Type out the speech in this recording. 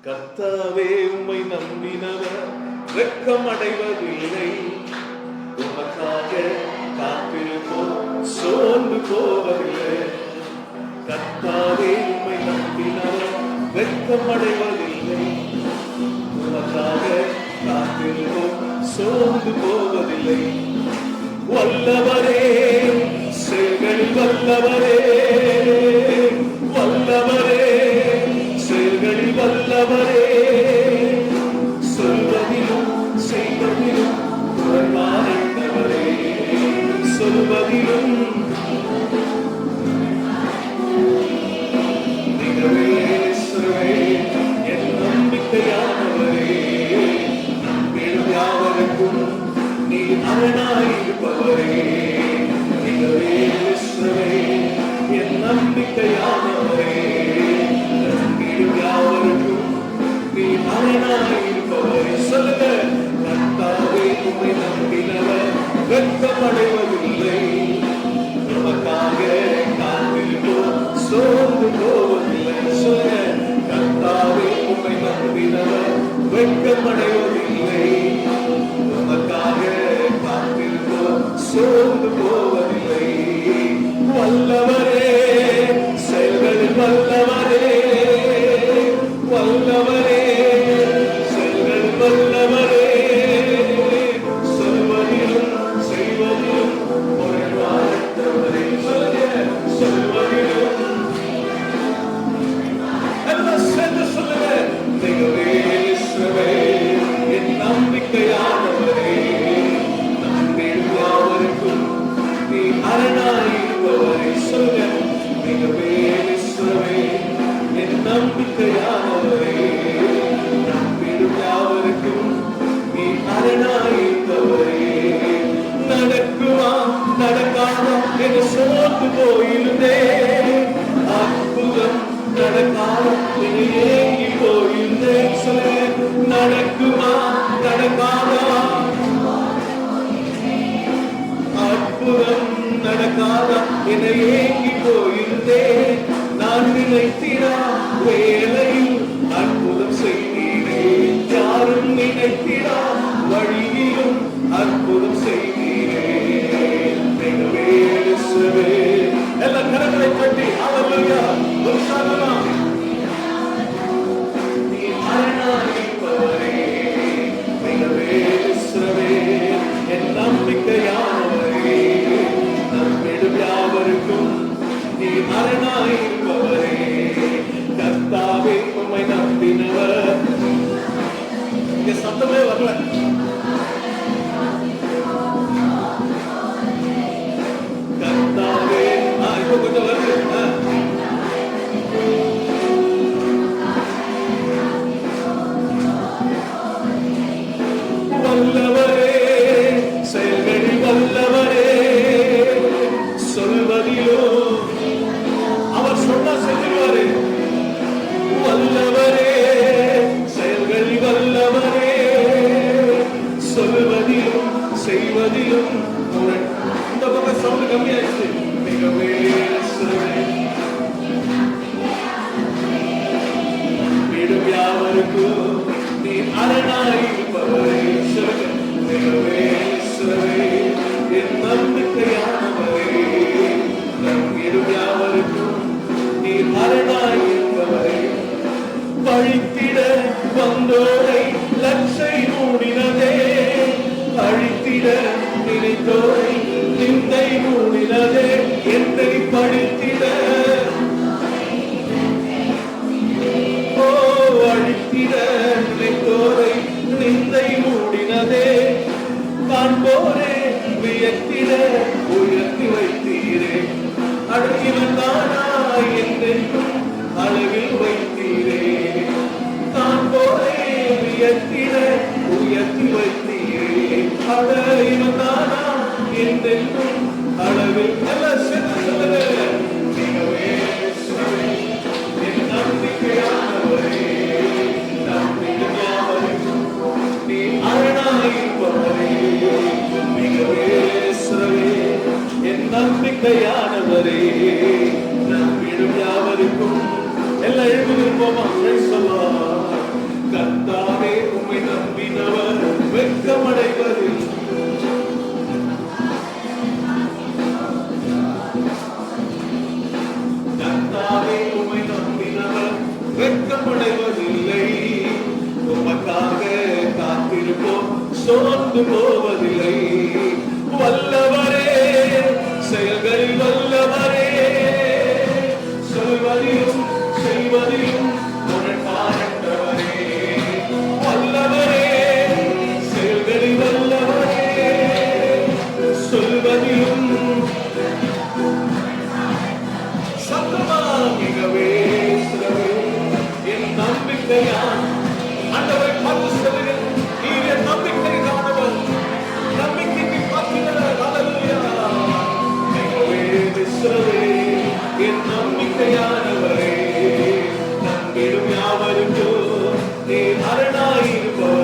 கர்த்தாவே உம்மை நம்பினவர் வெட்கம் அடைவதில்லை. உமக்காக காத்திருப்போம் சோர்ந்து போவதில்லை. கர்த்தாவே உம்மை நம்பினவர் வெட்கம் அடைவதில்லை. உமக்காக காத்திருப்போம் சோர்ந்து போவதில்லை. வல்லவரே செயல்களில் வல்லவரே, வல்லவரே செயல்களில் வல்லவரே, சொல்வதிலும் செய்வதிலும் குறைவானவரே, சொல்வதிலும் என் நம்பிக்கையானவரே, நம்பிடும் யாவருக்கும் நீ அரணாயிருப்பவரே. என் நம்பிக்கையானவரே, நம்பிடும் யாவருக்கும் நீ அரணாயிருப்பவரே. சொல்லுங்க, கர்த்தாவே உம்மை நம்பினவர் வெட்கமடைவதில்லை. உமக்காக காத்திருப்போம் சோர்ந்து போவதில்லை. சொல்லுங்க, கர்த்தாவே உம்மை நம்பினவர் வெட்கமடைவதில்லை. உமக்காக காத்திருப்போம் சோர்ந்து போவதில்லை. வல்லவரே செயல்களில் வல்லவரே, வல்லவரே செயல்களில் வல்லவரே, சொல்வதிலும் செய்வதிலும் குறைவானவரே. சொல்வதிலும் எல்லாம் சேர்ந்து சொல்லுங்க, என் நம்பிக்கையானவரே, நம்பிடும் யாவருக்கும் நீ அரணாயிருப்பவரே. சொல்லுங்க, என் நம்பிக்கையானவரே, நம்பிடும் யாவருக்கும் நீ அரணாயிருப்பவரே. நடக்குமா நடக்காதா என்று சோர்ந்து போயிருந்தே, அற்புதம் நடக்காதா என்று ஏங்கி போயிருந்தேன். சொல்லுங்க, நடக்குமா நடக்காதா, அற்புதம் நடக்காதா என ஏங்கி போயிருந்தேன். நான் நினைத்திரா வேலையில் அற்புதம் செய்தீரே, யாரும் நினைத்திரா வழியிலும் அற்புதம் செய்தீரே. எல்லா கரங்களை தட்டி ஹல்லேலூயா உற்சாகமா, நீ அரணாயிருப்பவரே, என் நம்பிக்கையானவரே, நம்பிடும் யாவருக்கும் நீ அரணாயிருப்பவரே. கர்த்தாவே உம்மை நம்பினவர், இங்க சத்தமே வரல. கர்த்தாவே இப்போ கொஞ்சம் வருது. வல்லவரே செயல்களில் வல்லவரே, சொல்வதிலோ அவர் சொன்னா செல்வாரு. வல்லவரே செயல்களில் வல்லவரே, சொல்வதிலும் செய்வதிலும். இந்த பக்கம் சவுண்ட் கம்மியாயிடுச்சு. மிகவே விடும் யாவருக்கும் நீ அரணாயிருப்பவரே. என் நம்பிக்கையானவரே, நம்பிடும் யாவருக்கும் நீ அரணாயிருப்பவரே. பழித்திட வந்தோரை லட்சை மூடினதே, அழித்திட நினைத்தோரை நிந்தை மூடினதே. என்னை பழித்திட அழித்திட நினைத்தோரை நிந்தை மூடினதே. காண்போரே வியத்திட உயர்த்தி வைத்தீரே, அழகிவன் தானா என்றென்றும் அழகில் வைத்தீரே. காண்போரே வியத்திட உயர்த்தி வைத்தீரே, அழகிவன் தானா என்றென்றும் அழகில். எல்லாம் சேர்ந்து சொல்லுங்க, என் நம்பிக்கையானவரே, நம்பிடும் யாவருக்கும் நீ அரணாயிருப்பவரே. என் நம்பிக்கையானவரே, நம்பிடும் யாவருக்கும். எல்லாம் எழுதி போமா சொல்லலாம். சோர்ந்து போவதில்லை. வல்லவரே, செயல்களில் வல்லவரே, சொல்வதிலும் செய்வதிலும் முரண்பாடற்றவரே. வல்லவரே, செயல்களில் வல்லவரே, சொல்வதிலும் சத்தமாகவே என் நம்பிக்கையான் ஆண்டவரை பார்த்து சொல்லுங்கள், நீர் என் நம்பிக்கையானவர், நம்பிக்கைக்கு பாத்திரர். ஹல்லேலூயா. மிகவே விசுவே என் நம்பிக்கையானவரே, நம்பிடும் யாவருக்கும் நீர் அரணாயிருப்பவரே.